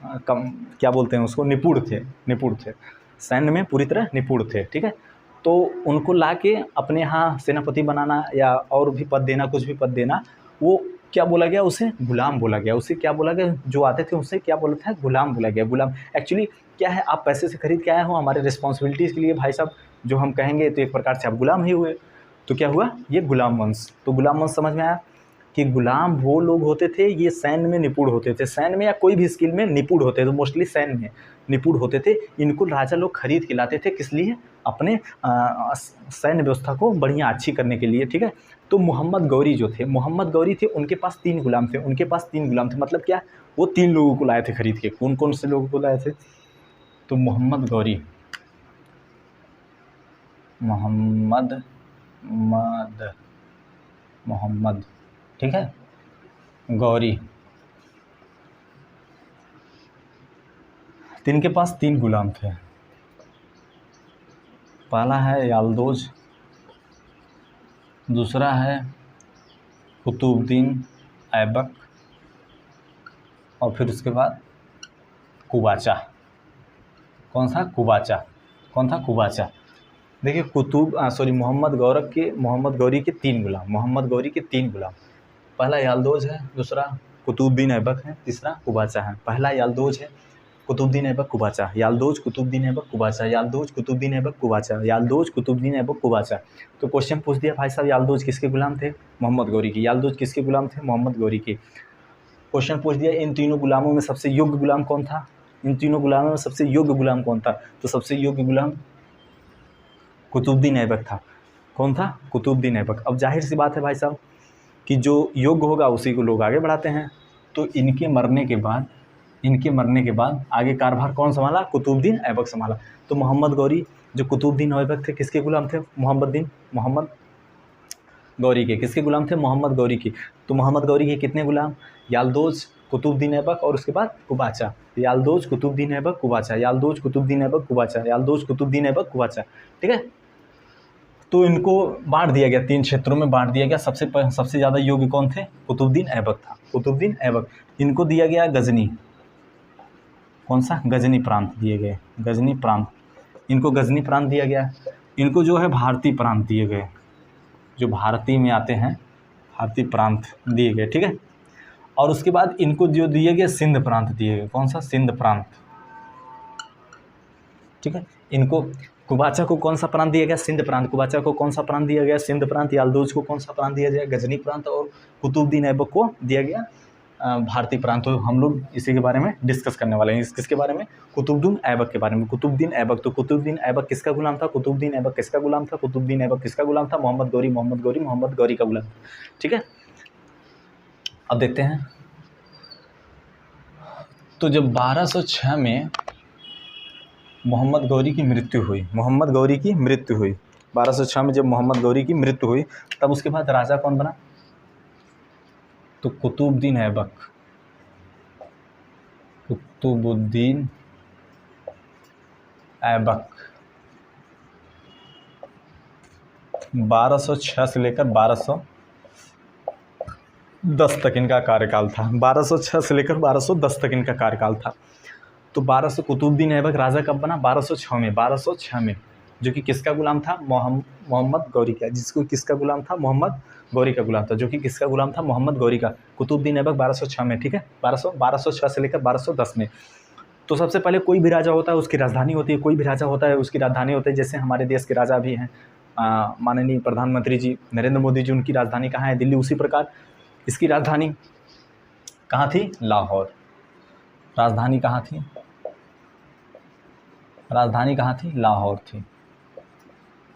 क्या बोलते हैं उसको? निपुण थे, सैन्य में पूरी तरह निपुण थे। ठीक है, तो उनको लाके अपने यहाँ सेनापति बनाना या और भी पद देना, कुछ भी पद देना, वो क्या बोला गया? उसे गुलाम बोला गया। उसे क्या बोला गया? जो आते थे उसे क्या बोला था? गुलाम बोला गया। गुलाम एक्चुअली क्या है? आप पैसे से खरीद के आए हो, हमारे रिस्पॉन्सिबिलिटीज़ के लिए भाई साहब जो हम कहेंगे, तो एक प्रकार से आप गुलाम ही हुए। तो क्या हुआ? ये गुलाम वंश। तो गुलाम वंश समझ में आया कि गुलाम वो लोग होते थे, ये सैन्य में निपुण होते थे, सैन्य में या कोई भी स्किल में निपुण होते थे, तो मोस्टली सैन्य में निपुण होते थे। इनको राजा लोग खरीद के लाते थे, किस लिए? अपने सैन्य व्यवस्था को बढ़िया अच्छी करने के लिए। ठीक है, तो मोहम्मद गौरी जो थे, मोहम्मद गौरी थे, उनके पास 3 गुलाम थे, उनके पास 3 गुलाम थे। मतलब क्या? वो 3 लोगों को लाए थे खरीद के। कौन कौन से लोगों को लाए थे? तो मोहम्मद गौरी, मोहम्मद मोहम्मद, ठीक है, गौरी। इनके पास 3 गुलाम थे। पहला है याल्दोज, दूसरा है कुतुबुद्दीन ऐबक, और फिर उसके बाद कुबाचा। कौन था? कुबाचा। देखिए मोहम्मद गौरी के 3 गुलाम। पहला याल्दोज है, दूसरा कुतुबुद्दीन ऐबक है, तीसरा कुबाचा है। पहला याल्दोज है, कुतुबुद्दीन ऐबक, कुबाचा। याल्दोज, कुतुबुद्दीन ऐबक, कुबाचा। याल्दोज, कुतुबुद्दीन ऐबक, कुबाचा। याल्दोज, कुतुबुद्दीन ऐबक, कुबाचा। तो क्वेश्चन पूछ दिया भाई साहब, याल्दोज किसके गुलाम थे? मोहम्मद गौरी की। याल्दोज किसके गुलाम थे? मोहम्मद गौरी की। क्वेश्चन पूछ दिया इन तीनों गुलामों में सबसे योग्य गुलाम कौन था? तो सबसे योग्य गुलाम कुतुबुद्दीन ऐबक था। कौन था? कुतुबुद्दीन ऐबक। अब जाहिर सी बात है भाई साहब कि जो योग्य होगा उसी को लोग आगे बढ़ाते हैं। तो इनके मरने के बाद आगे कारभार कौन संभाला? कुतुबुद्दीन ऐबक संभाला। तो मोहम्मद गौरी जो कुतुबुद्दीन ऐबक थे, किसके गुलाम थे? मोहम्मद गौरी के। किसके गुलाम थे? मोहम्मद गौरी की। तो मोहम्मद गौरी के कितने गुलाम? याल्दोज, कुतुबुद्दीन ऐबक और उसके बाद कुबाचा। याल्दोज, कुतुबुद्दीन ऐबक, कुबाचा। याल्दोज, कुतुबुद्दीन ऐबक, कुबाचा। याल्दोज, कुतुबुद्दीन ऐबक, कुबाचा। ठीक है। तो इनको बांट दिया गया, 3 क्षेत्रों में बांट दिया गया। सबसे ज़्यादा योग्य कौन थे? कुतुबुद्दीन ऐबक था। कुतुबुद्दीन ऐबक। इनको दिया गया गजनी। कौन सा? गजनी प्रांत दिए गए। गजनी प्रांत, इनको गजनी प्रांत दिया गया। इनको जो है भारतीय प्रांत दिए गए, जो भारतीय में आते हैं, भारतीय प्रांत दिए गए। ठीक है। और उसके बाद इनको जो दिए गए सिंध प्रांत दिए गए। कौन सा? सिंध प्रांत। ठीक है। इनको कुबाचा को कौन सा प्रांत दिया गया? सिंध प्रांत। कुबाचा को कौन सा प्रांत दिया गया? सिंध प्रांत। याल्दोज को कौन सा प्रांत दिया गया? गजनी प्रांत। और कुतुबुद्दीन ऐबक को दिया गया भारतीय प्रांत। तो हम लोग इसी के बारे में डिस्कस करने वाले हैं। किसके बारे में? कुतुबुद्दीन ऐबक के बारे में। कुतुबुद्दीन ऐबक। तो कुतुबुद्दीन ऐबक किसका गुलाम था? कुतुबुद्दीन ऐबक किसका गुलाम था? कुतुबुद्दीन ऐबक किसका गुलाम था? मोहम्मद गौरी का गुलाम। ठीक है। अब देखते हैं। तो जब 1206 में मोहम्मद गौरी की मृत्यु हुई, 1206 में जब मोहम्मद गौरी की मृत्यु हुई, तब उसके बाद राजा कौन बना? तो कुतुबुद्दीन ऐबक। 1206 से लेकर 1210 तक इनका कार्यकाल था। 1206 से लेकर 1210 तक इनका कार्यकाल था। तो 1200 कुतुबुद्दीन ऐबक राजा कब बना? 1206 में, जो कि किसका गुलाम था? मोहम्मद गौरी का। जिसको किसका गुलाम था? मोहम्मद गौरी का गुलाम था। जो कि किसका गुलाम था? मोहम्मद गौरी का। कुतुबुद्दीन ऐबक 1206 में। ठीक है। 1206 से लेकर 1210 में। तो सबसे पहले कोई भी राजा होता है उसकी राजधानी होती है। उसकी राजधानी होती है। जैसे हमारे देश के राजा भी हैं, माननीय प्रधानमंत्री जी नरेंद्र मोदी जी, उनकी राजधानी कहाँ है? दिल्ली। उसी प्रकार इसकी राजधानी कहाँ थी? लाहौर। राजधानी कहाँ थी? लाहौर थी।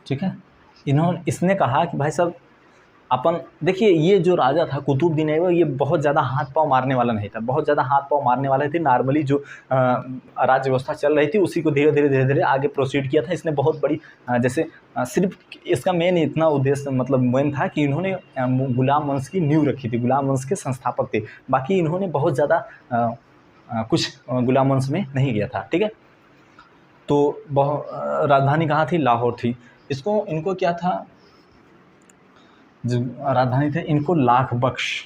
ठीक है। इसने कहा कि भाई साहब अपन देखिए, ये जो राजा था कुतुबुद्दीन ऐबक, ये बहुत ज़्यादा हाथ पांव मारने वाला नहीं था। नॉर्मली जो राज्य व्यवस्था चल रही थी उसी को धीरे धीरे आगे प्रोसीड किया था। इसने बहुत बड़ी सिर्फ इसका मेन इतना उद्देश्य मेन था कि इन्होंने गुलाम वंश की नींव रखी थी। गुलाम वंश के संस्थापक थे। बाकी इन्होंने बहुत ज़्यादा कुछ गुलाम वंश में नहीं किया था। ठीक है। तो राजधानी कहाँ थी? लाहौर थी। इनको क्या था? जो राजधानी थे, इनको लाख बख्श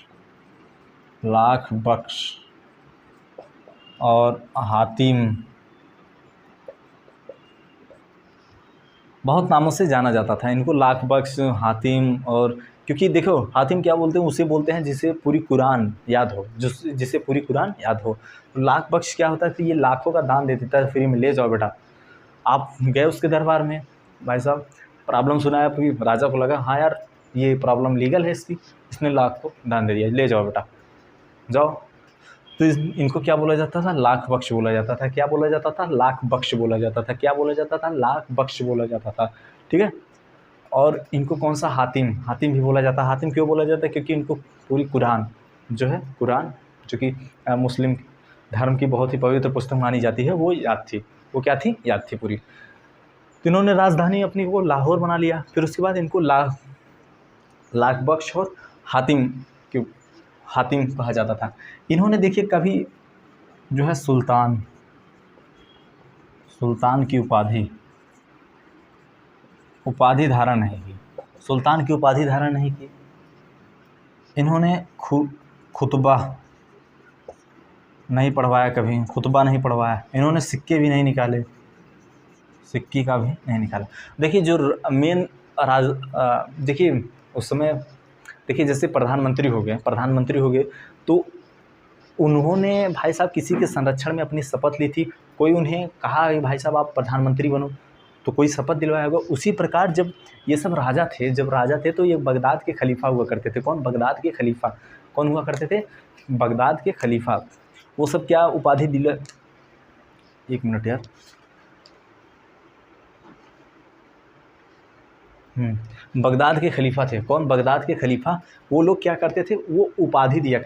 और हातिम, बहुत नामों से जाना जाता था इनको। लाख बख्श, हातिम, और क्योंकि देखो हातिम क्या बोलते हैं? उसे बोलते हैं जिसे पूरी कुरान याद हो, जिसे पूरी कुरान याद हो। लाख बख्श क्या होता है? तो ये लाखों का दान दे देता है फ्री में। ले जाओ बेटा। आप गए उसके दरबार में, भाई साहब प्रॉब्लम सुनाया, फिर राजा को लगा हाँ यार ये प्रॉब्लम लीगल है इसने लाख को दान दे दिया, ले जाओ बेटा जाओ। तो इनको क्या बोला जाता था? लाख बख्श बोला जाता था। क्या बोला जाता था? लाख बख्श बोला जाता था। क्या बोला जाता था? लाख बख्श बोला जाता था। ठीक है। और इनको कौन सा? हातिम भी बोला जाता है। हातिम क्यों बोला जाता है? क्योंकि इनको पूरी कुरान जो कि मुस्लिम धर्म की बहुत ही पवित्र पुस्तक मानी जाती है, वो याद थी। वो क्या थी? याद थी पूरी। तो इन्होंने राजधानी अपनी को लाहौर बना लिया। फिर उसके बाद इनको लाख बख्श और हातिम क्यों हातिम कहा जाता था। इन्होंने देखिए कभी जो है सुल्तान की उपाधि धारण नहीं की। सुल्तान की उपाधि धारण नहीं की। इन्होंने खुतबा नहीं पढ़वाया, कभी खुतबा नहीं पढ़वाया। इन्होंने सिक्के भी नहीं निकाले, सिक्के का भी नहीं निकाला। देखिए जो मेन देखिए उस समय देखिए जैसे प्रधानमंत्री हो गए तो उन्होंने भाई साहब किसी के संरक्षण में अपनी शपथ ली थी। कोई उन्हें कहा कि भाई साहब आप प्रधानमंत्री बनो, तो कोई शपथ दिलवाया होगा। उसी प्रकार जब ये सब राजा थे तो ये बगदाद के खलीफा हुआ करते थे। कौन? बगदाद के खलीफा। कौन हुआ करते थे? बगदाद के खलीफा। वो सब क्या उपाधि दिला, एक मिनट यार, बगदाद के खलीफा थे। कौन? बगदाद के खलीफा। वो लोग क्या करते थे? वो उपाधि दिया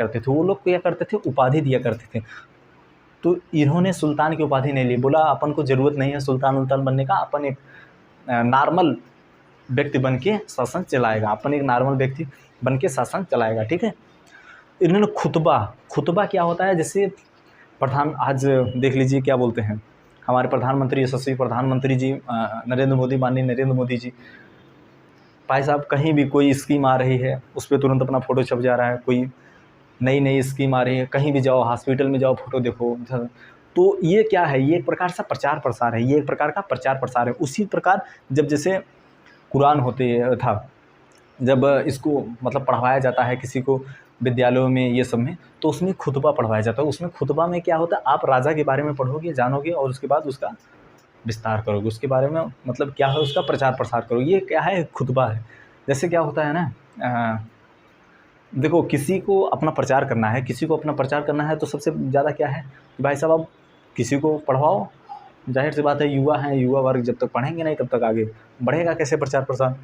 करते थे। तो इन्होंने सुल्तान की उपाधि नहीं ली। बोला अपन को ज़रूरत नहीं है सुल्तान उल्तान बनने का, अपन एक नॉर्मल व्यक्ति बन के शासन चलाएगा। ठीक है। इन्होंने खुतबा क्या होता है? जैसे आज देख लीजिए क्या बोलते हैं हमारे प्रधानमंत्री, यशस्वी प्रधानमंत्री जी माननीय नरेंद्र मोदी जी, भाई साहब कहीं भी कोई स्कीम आ रही है उस पर तुरंत अपना फ़ोटो छप जा रहा है। कोई नई स्कीम आ रही है, कहीं भी जाओ, हॉस्पिटल में जाओ, फ़ोटो देखो। तो ये क्या है? ये एक प्रकार का प्रचार प्रसार है। उसी प्रकार जब जैसे कुरान था, जब इसको मतलब पढ़वाया जाता है किसी को विद्यालयों में, ये सब में, तो उसमें खुतबा पढ़वाया जाता है। उसमें खुतबा में क्या होता है? आप राजा के बारे में पढ़ोगे, जानोगे, और उसके बाद उसका विस्तार करोगे, उसके बारे में मतलब क्या है उसका प्रचार प्रसार करोगे। ये क्या है? खुतबा है। जैसे क्या होता है ना, देखो किसी को अपना प्रचार करना है तो सबसे ज़्यादा क्या है कि भाई साहब आप किसी को पढ़वाओ। जाहिर सी बात है, युवा वर्ग जब तक पढ़ेंगे नहीं तब तक आगे बढ़ेगा कैसे प्रचार प्रसार।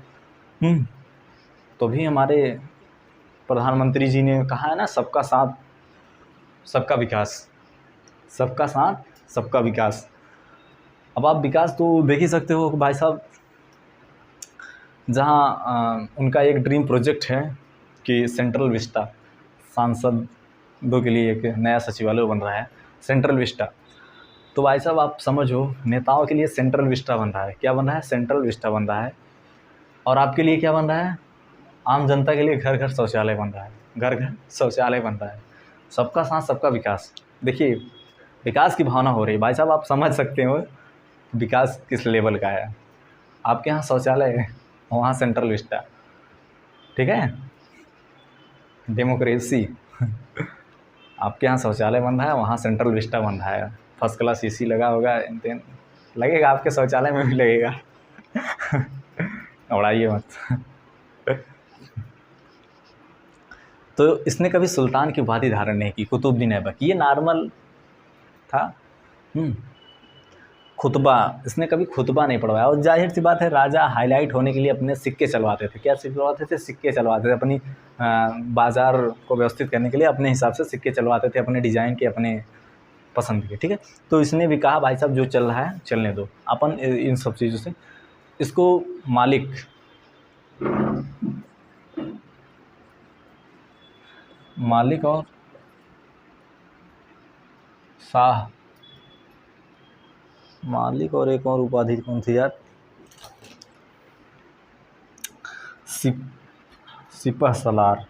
तो भी हमारे प्रधानमंत्री जी ने कहा है ना, सबका साथ सबका विकास। अब आप विकास तो देख ही सकते हो भाई साहब, जहाँ उनका एक ड्रीम प्रोजेक्ट है कि सेंट्रल विस्टा, सांसदों के लिए एक नया सचिवालय बन रहा है, सेंट्रल विस्टा। तो भाई साहब आप समझो, नेताओं के लिए सेंट्रल विस्टा बन रहा है। क्या बन रहा है? सेंट्रल विस्टा बन रहा है। और आपके लिए क्या बन रहा है? आम जनता के लिए घर घर शौचालय बन रहा है। सबका साथ सबका विकास। देखिए विकास की भावना हो रही है भाई साहब, आप समझ सकते हो विकास किस लेवल का है। आपके यहाँ शौचालय है, वहाँ सेंट्रल विस्टा। ठीक है, डेमोक्रेसी। आपके यहाँ शौचालय बन रहा है, वहाँ सेंट्रल विस्टा बन रहा है। फर्स्ट क्लास AC लगा होगा, लगेगा आपके शौचालय में भी लगेगा। उड़ाइए मत। तो इसने कभी सुल्तान की उपाधि धारण नहीं की, कुतुबुद्दीन ऐबक। ये नॉर्मल था। खुतबा, इसने कभी खुतबा नहीं पढ़वाया। और जाहिर सी बात है, राजा हाईलाइट होने के लिए अपने सिक्के चलवाते थे। क्या चलवाते थे? सिक्के चलवाते थे। अपनी बाज़ार को व्यवस्थित करने के लिए अपने हिसाब से सिक्के चलवाते थे, अपने डिज़ाइन के, अपने पसंद के। ठीक है। तो इसने भी कहा भाई साहब जो चल रहा है चलने दो, अपन इन सब चीज़ों से इसको मालिक और शाह, मालिक और एक और उपाधि कौन थी यार? सिपह सलार।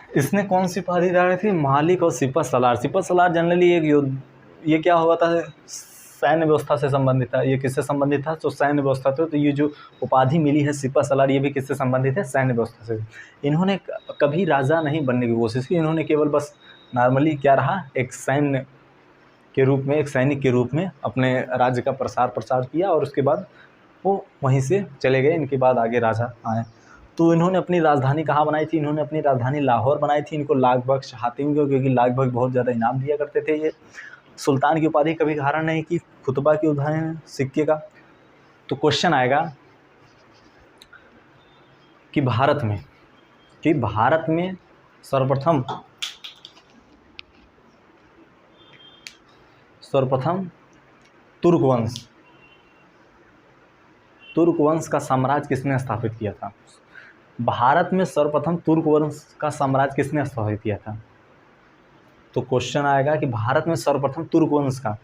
इसने कौन सी उपाधि धारण थी? मालिक और सिपह सलार। सिपह सलार जनरली एक युद्ध, ये क्या हुआ था? सैन्य व्यवस्था से संबंधित था। ये किससे संबंधित था? तो सैन्य व्यवस्था था। तो ये जो उपाधि मिली है सिपह सलार, ये भी किससे संबंधित है? सैन्य व्यवस्था से। इन्होंने कभी राजा नहीं बनने की कोशिश की। इन्होंने केवल बस नॉर्मली क्या रहा, एक सैनिक के रूप में अपने राज्य का प्रसार किया, और उसके बाद वो वहीं से चले गए। इनके बाद आगे राजा आए। तो इन्होंने अपनी राजधानी कहाँ बनाई थी? इन्होंने अपनी राजधानी लाहौर बनाई थी। इनको लाख बख्श हातिम क्यों? क्योंकि लाख बख्श बहुत ज़्यादा इनाम दिया करते थे। ये सुल्तान की उपाधि कभी धारण नहीं की। खुतबा की उदाहरण सिक्के का। तो क्वेश्चन आएगा कि भारत में सर्वप्रथम तुर्क वंश का साम्राज्य किसने स्थापित किया था? भारत में सर्वप्रथम तुर्क वंश का साम्राज्य किसने स्थापित किया था? तो क्वेश्चन आएगा कि भारत में सर्वप्रथम तुर्क वंश का,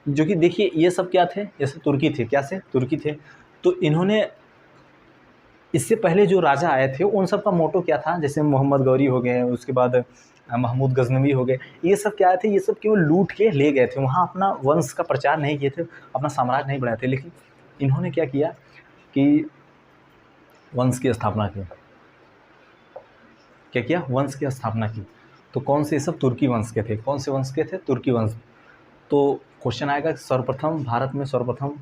जो कि देखिए ये सब क्या थे, ये सब तुर्की थे, क्या से तुर्की थे। तो इन्होंने इससे पहले जो राजा आए थे उन सब का मोटो क्या था, जैसे मोहम्मद गौरी हो गए, उसके बाद महमूद गजनवी हो गए, ये सब क्या थे, ये सब केवल लूट के ले गए थे, वहाँ अपना वंश का प्रचार नहीं किए थे, अपना साम्राज्य नहीं बढ़ाए थे। लेकिन इन्होंने क्या किया कि वंश की स्थापना की। क्या किया? वंश की स्थापना की। तो कौन से? सब तुर्की वंश के थे। कौन से वंश के थे? तुर्की वंश। तो क्वेश्चन आएगा सर्वप्रथम भारत में सर्वप्रथम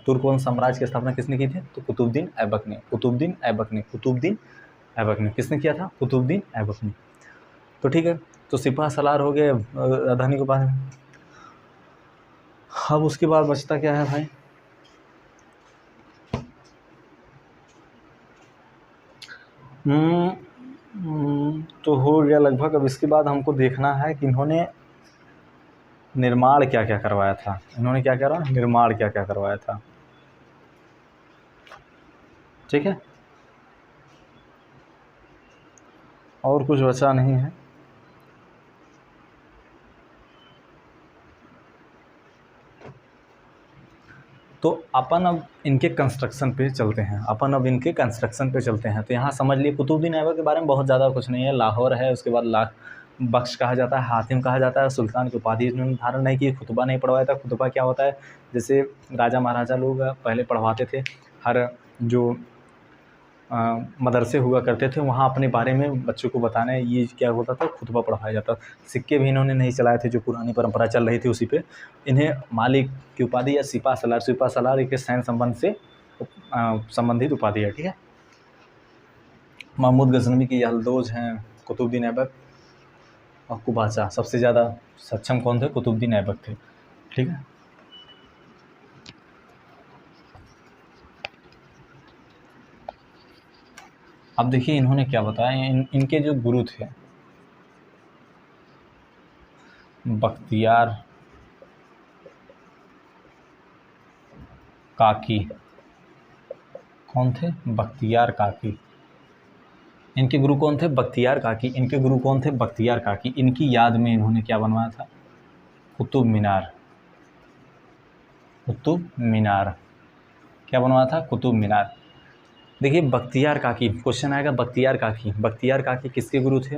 तुर्क वंश साम्राज्य की स्थापना किसने की थी? तो कुतुबुद्दीन ऐबक ने। कुतुबुद्दीन ऐबक ने किसने किया था? कुतुबुद्दीन ऐबक ने। तो ठीक है, तो सिपह सलार हो गए राजधानी के पास में। अब उसके बाद बचता क्या है भाई? तो हो गया लगभग। अब इसके बाद हमको देखना है कि इन्होंने निर्माण क्या क्या करवाया था। इन्होंने क्या करा? निर्माण क्या क्या करवाया था। ठीक है, और कुछ बचा नहीं है। तो अपन अब इनके कंस्ट्रक्शन पे चलते हैं। तो यहाँ समझ लिए कुतुबुद्दीन ऐबक के बारे में बहुत ज़्यादा कुछ नहीं है। लाहौर है, उसके बाद बख्श कहा जाता है, हातिम कहा जाता है, सुल्तान की उपाधि इन्होंने धारण नहीं की, खुतबा नहीं पढ़वाया था। खुतबा क्या होता है? जैसे राजा महाराजा लोग पहले पढ़वाते थे, हर जो मदरसे हुआ करते थे वहाँ अपने बारे में बच्चों को बताने, ये क्या होता था? खुतबा पढ़वाया जाता। सिक्के भी इन्होंने नहीं चलाए थे, जो पुरानी परंपरा चल रही थी उसी पे। इन्हें मालिक की उपाधि या सिपा सलार एक सैन्य संबंध से संबंधित उपाधि है। ठीक है, महमूद गजनवी की यलदौज हैं कुतुबुद्दीन ऐबक, और कुबाचा सबसे ज़्यादा सक्षम कौन थे? कुतुबुद्दीन ऐबक थे। ठीक है, अब देखिए इन्होंने क्या बताया। इनके जो गुरु थे बख्तियार काकी। कौन थे? बख्तियार काकी। इनके गुरु कौन थे? बख्तियार काकी। इनके गुरु कौन थे? बख्तियार काकी। इनकी याद में इन्होंने क्या बनवाया था? कुतुब मीनार। क्या बनवाया था? कुतुब मीनार। देखिए बख्तियार काकी, क्वेश्चन आएगा बख्तियार काकी किसके गुरु थे?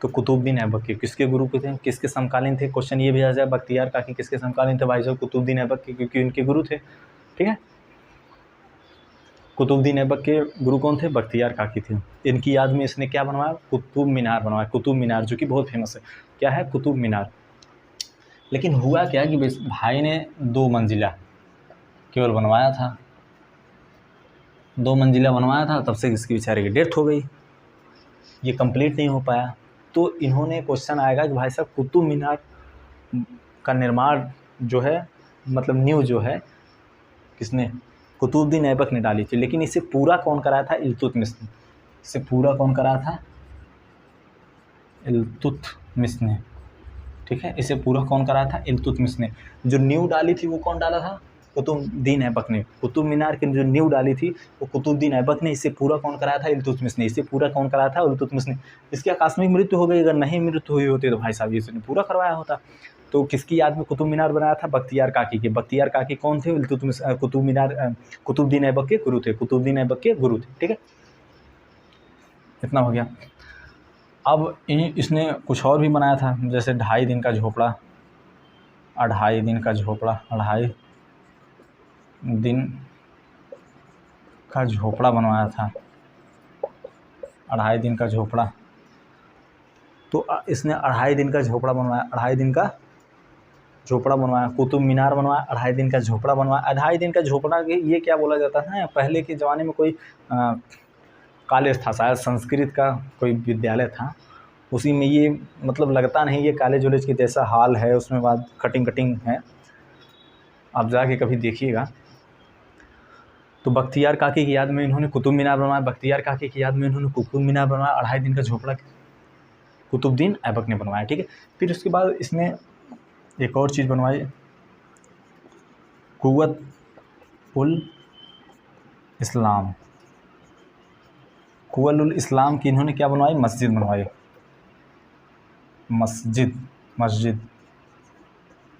तो कुतुबुद्दीन ऐबक के। किसके गुरु के थे? किसके समकालीन थे? क्वेश्चन ये भी आ जाए, बख्तियार काकी किसके समकालीन थे? भाई साहब कुतुबुद्दीन ऐबक के, क्योंकि इनके गुरु थे। ठीक है, कुतुबुद्दीन ऐबक के गुरु कौन थे? बख्तियार काकी थे। इनकी याद में इसने क्या बनवाया? कुतुब मीनार बनवाया। कुतुब मीनार जो कि बहुत फेमस है। क्या है? कुतुब मीनार। लेकिन हुआ क्या कि भाई ने 2 मंजिला केवल बनवाया था, 2 मंजिला बनवाया था, तब से इसकी बेचारे की डेथ हो गई, ये कंप्लीट नहीं हो पाया। तो इन्होंने, क्वेश्चन आएगा कि भाई साहब कुतुब मीनार का निर्माण जो है, मतलब नींव जो है, किसने? कुतुबुद्दीन ऐबक ने डाली थी। लेकिन इसे पूरा कौन कराया था? इल्तुतमिश ने। इसे पूरा कौन कराया था? इल्तुतमिश ने। ठीक है, इसे पूरा कौन कराया था? इल्तुतमिश ने। जो नींव डाली थी वो कौन डाला था? कुतुबुद्दीन ऐबक ने। कुतुब मीनार की जो नींव डाली थी वो कुतुबुद्दीन ऐबक ने। इसे पूरा कौन कराया था? इल्तुतमिश ने। इसे पूरा कौन कराया था? इल्तुतमिश ने। इसकी आकस्मिक मृत्यु हो गई, अगर नहीं मृत्यु हुई होती तो भाई साहब इसने पूरा करवाया होता। तो किसकी याद में कुतुब मीनार बनाया था? बख्तियार काकी के। बख्तियार काकी कौन थे? इल्तुतमिश कुतुबुद्दीन ऐबक के गुरु थे। कुतुबुद्दीन ऐबक के गुरु थे। ठीक है, इतना हो गया। अब इसने कुछ और भी बनाया था, जैसे 2.5 दिन का झोपड़ा, 2.5 दिन का झोपड़ा, 2.5 दिन का झोपड़ा बनवाया था। 2.5 दिन का झोपड़ा। तो इसने 2.5 दिन का झोपड़ा बनवाया, 2.5 दिन का झोपड़ा बनवाया। कुतुब मीनार बनवाया, 2.5 दिन का झोपड़ा बनवाया। 2.5 दिन का झोपड़ा के ये क्या बोला जाता है? पहले के ज़माने में कोई कॉलेज था, शायद संस्कृत का कोई विद्यालय था, उसी में ये, मतलब लगता नहीं ये कॉलेज वॉलेज के जैसा हाल है, उसमें बाद कटिंग है, आप जाके कभी देखिएगा। तो बख्तियार काकी की याद में इन्होंने कुतुब मीनार बनवाया, बख्तियार काकी की याद में इन्होंने कुतुब मीनार बनवाया, 2.5 दिन का झोपड़ा कुतुबुद्दीन ऐबक ने बनवाया, ठीक है। फिर उसके बाद इसने एक और चीज़ बनवाई, कुव्वत उल इस्लाम। कुव्वत उल इस्लाम की इन्होंने क्या बनवाई, मस्जिद बनवाई, मस्जिद,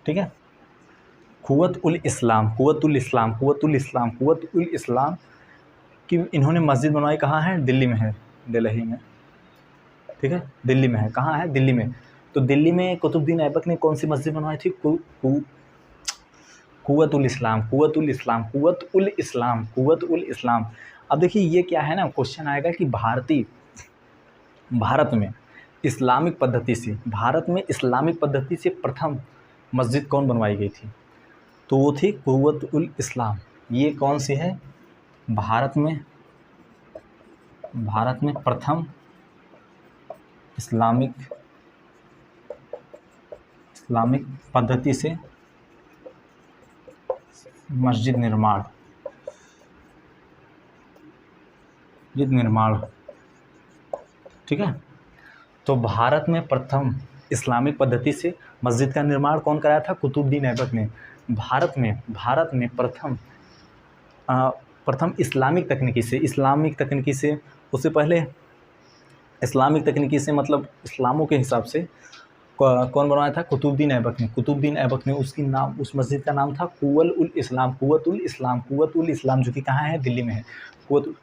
ठीक है। कुव्वत उल इस्लाम की इन्होंने मस्जिद बनवाई, कहाँ है, दिल्ली में है, दिल्ली में, ठीक है, दिल्ली में है, कहाँ है, दिल्ली में। तो दिल्ली में कुतुबुद्दीन ऐबक ने कौन सी मस्जिद बनवाई थी, कुव्वत उल इस्लाम। अब देखिए ये क्या है ना, क्वेश्चन आएगा कि भारत में इस्लामिक पद्धति से प्रथम मस्जिद कौन बनवाई गई थी, तो वो थी कुव्वत उल इस्लाम। ये कौन सी है, भारत में प्रथम इस्लामिक पद्धति से मस्जिद निर्माण, ठीक है। तो भारत में प्रथम इस्लामिक पद्धति से मस्जिद का निर्माण कौन कराया था, कुतुबुद्दीन ऐबक ने। भारत में प्रथम इस्लामिक तकनीकी से, उससे पहले इस्लामिक तकनीकी से मतलब इस्लामों के हिसाब से कौन बनवाया था, कुतुबुद्दीन ऐबक ने। उस मस्जिद का नाम था कुव्वत उल इस्लाम, जो कि कहाँ है, दिल्ली में है। तो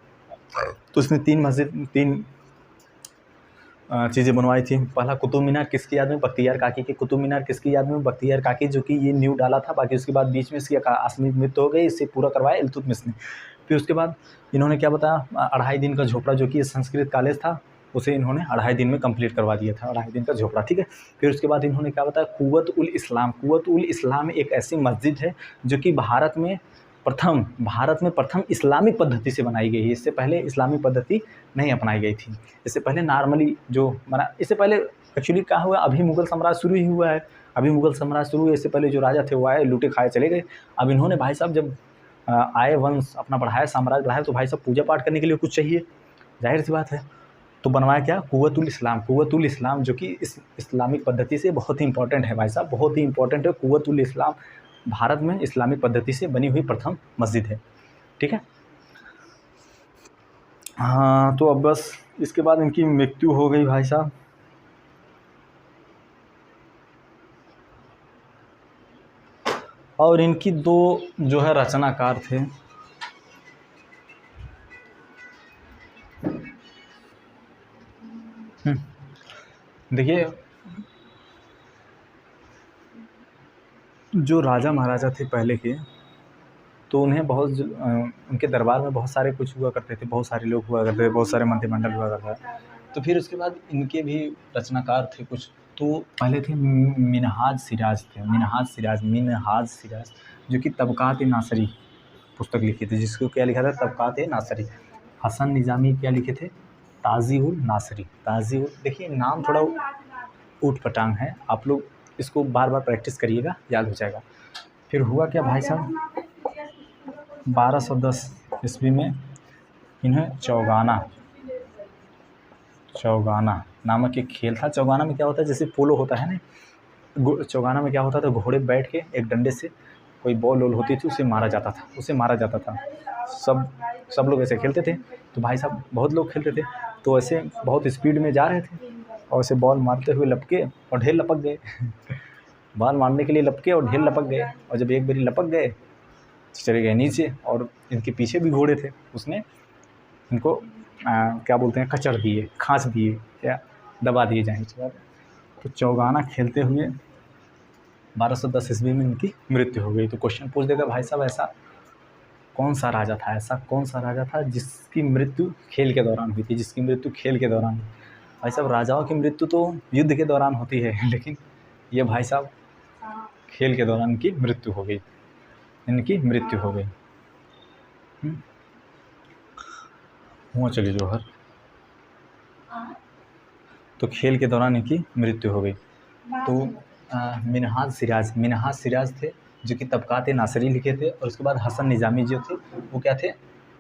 इसने तीन चीज़ें बनवाई थी। पहला कुतुब मीनार किसकी याद में, बख्तियार काकी के। कुतुब मीनार किसकी याद में, बख्तियार काकी, जो कि ये नींव डाला था। बाकी उसके बाद बीच में इसकी आकस्मिक मृत्यु हो गई, इससे पूरा करवाया इल्तुतमिश ने। फिर उसके बाद इन्होंने क्या बताया, 2.5 दिन का झोपड़ा, जो कि संस्कृत कॉलेज था, उसे इन्होंने 2.5 दिन में कंप्लीट करवा दिया था, 2.5 दिन का झोपड़ा, ठीक है। फिर उसके बाद इन्होंने क्या बताया, कुव्वत उल इस्लाम एक ऐसी मस्जिद है जो कि भारत में प्रथम इस्लामिक पद्धति से बनाई गई है। इससे पहले इस्लामिक पद्धति नहीं अपनाई गई थी। इससे पहले नॉर्मली इससे पहले एक्चुअली क्या हुआ, अभी मुग़ल साम्राज्य शुरू ही हुआ है। इससे पहले जो राजा थे वो आए, लूटे खाए चले गए। अब इन्होंने भाई साहब जब आए, वंश अपना बढ़ाया, साम्राज्य बढ़ाया, तो भाई साहब पूजा पाठ करने के लिए कुछ चाहिए, जाहिर सी बात है। तो बनवाया क्या, कुव्वत उल इस्लाम, जो कि इस्लामिक पद्धति से बहुत ही इंपॉर्टेंट है भाई साहब, बहुत ही इंपॉर्टेंट है। कुव्वत उल इस्लाम भारत में इस्लामिक पद्धति से बनी हुई प्रथम मस्जिद है, ठीक है। हाँ, तो अब बस इसके बाद इनकी मृत्यु हो गई भाई साहब। और इनकी 2 जो है रचनाकार थे, देखिए जो राजा महाराजा थे पहले के, तो उन्हें उनके दरबार में बहुत सारे कुछ हुआ करते थे, बहुत सारे लोग हुआ करते थे, बहुत सारे मंत्रिमंडल हुआ करता था। तो फिर उसके बाद इनके भी रचनाकार थे कुछ। तो पहले थे मिनहाज सिराज, जो कि तबक़ात नासरी पुस्तक लिखी थी, जिसको क्या लिखा था, तबक़ात नासरी। हसन निज़ामी क्या लिखे थे, ताज़ीउल नासरी। देखिए नाम थोड़ा ऊट-पटांग है, आप लोग इसको बार बार प्रैक्टिस करिएगा, याद हो जाएगा। फिर हुआ क्या भाई साहब, 1210 ईस्वी में इन्हें चौगाना नामक एक खेल था। चौगाना में क्या होता है, जैसे पोलो होता है ना, चौगाना में क्या होता था, घोड़े बैठ के एक डंडे से कोई बॉल होती थी, उसे मारा जाता था। सब लोग ऐसे खेलते थे। तो भाई साहब बहुत लोग खेलते थे, तो ऐसे बहुत स्पीड में जा रहे थे और ऐसे बॉल मारते हुए लपके और ढेर लपक गए। बॉल मारने के लिए लपके और ढेर लपक गए, और जब एक बारी लपक गए चले गए नीचे, और इनके पीछे भी घोड़े थे, उसने इनको क्या बोलते हैं, कचड़ दिए, खाँच दिए, या दबा दिए जाएँ। तो चौगाना खेलते हुए 1210 ईस्वी में इनकी मृत्यु हो गई। तो क्वेश्चन पूछ देगा भाई साहब, ऐसा कौन सा राजा था जिसकी मृत्यु खेल के दौरान हुई थी, भाई साहब राजाओं की मृत्यु तो युद्ध के दौरान होती है, लेकिन ये भाई साहब खेल के दौरान इनकी मृत्यु हो गई। चलिए जौहर, तो खेल के दौरान इनकी मृत्यु हो गई। तो मिनहाज सिराज थे, जो कि तबक़ात नासरी लिखे थे। और उसके बाद हसन निज़ामी जो थे, वो क्या थे,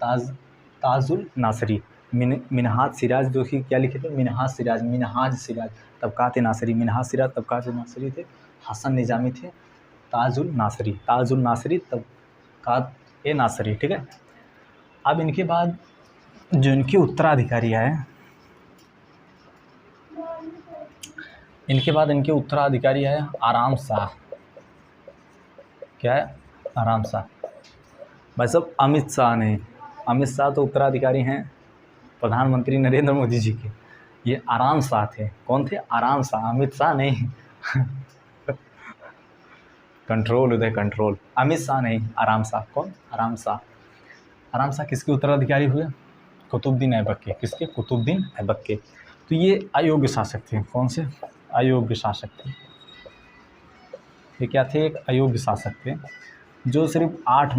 ताजुल नासरी, मिनहाज सिराज जो कि क्या लिखे थे, मिनहाज सिराज तबकात नासरी, मिनहाज सिराज तबकात नासरी थे, हसन निजामी थे ताजुल नासरी तबकात नासरी, ठीक है। अब इनके बाद जो इनके उत्तराधिकारी आए, आराम शाह, क्या है, आराम शाह। भाई साहब अमित शाह नहीं, अमित शाह तो उत्तराधिकारी हैं प्रधानमंत्री नरेंद्र मोदी जी के, ये आराम शाह थे। कौन थे, आराम शाह, अमित शाह नहीं। कंट्रोल उदय कंट्रोल, अमित शाह नहीं, आराम शाह। कौन, आराम शाह। आराम शाह किसके उत्तराधिकारी हुए, कुतुबुद्दीन ऐबक के। किसके, कुतुबुद्दीन ऐबक के। तो ये अयोग्य शासक थे। कौन से, अयोग्य शासक थे। ये क्या थे, एक अयोग्य शासक थे जो सिर्फ 8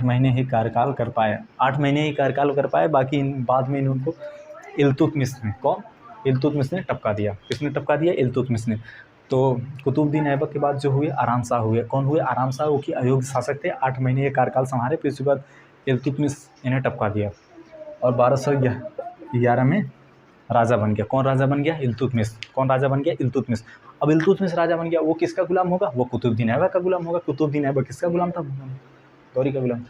महीने ही कार्यकाल कर पाए। 8 महीने ही कार्यकाल कर पाए, बाकी बाद में इनको इल्तुतमिश ने, कौन, इल्तुतमिश ने टपका दिया। किसने टपका दिया, इल्तुतमिश ने। तो कुतुबुद्दीन ऐबक के बाद जो हुए, आराम शाह हुए। कौन हुए, आराम शाह, वो कि अयोग्य शासक थे, 8 महीने ये कार्यकाल संभाले, फिर उसके बाद इल्तुतमिश इन्हें टपका दिया और 1211 में राजा बन गया। कौन राजा बन गया, इल्तुतमिश। कौन राजा बन गया, इल्तुतमिश। अब इल्तुतमिश राजा बन गया, वो किसका गुलाम होगा, वो कुतुबुद्दीन ऐबक का गुलाम होगा। कुतुबुद्दीन ऐबक किसका गुलाम था, गौरी का गुलाम था।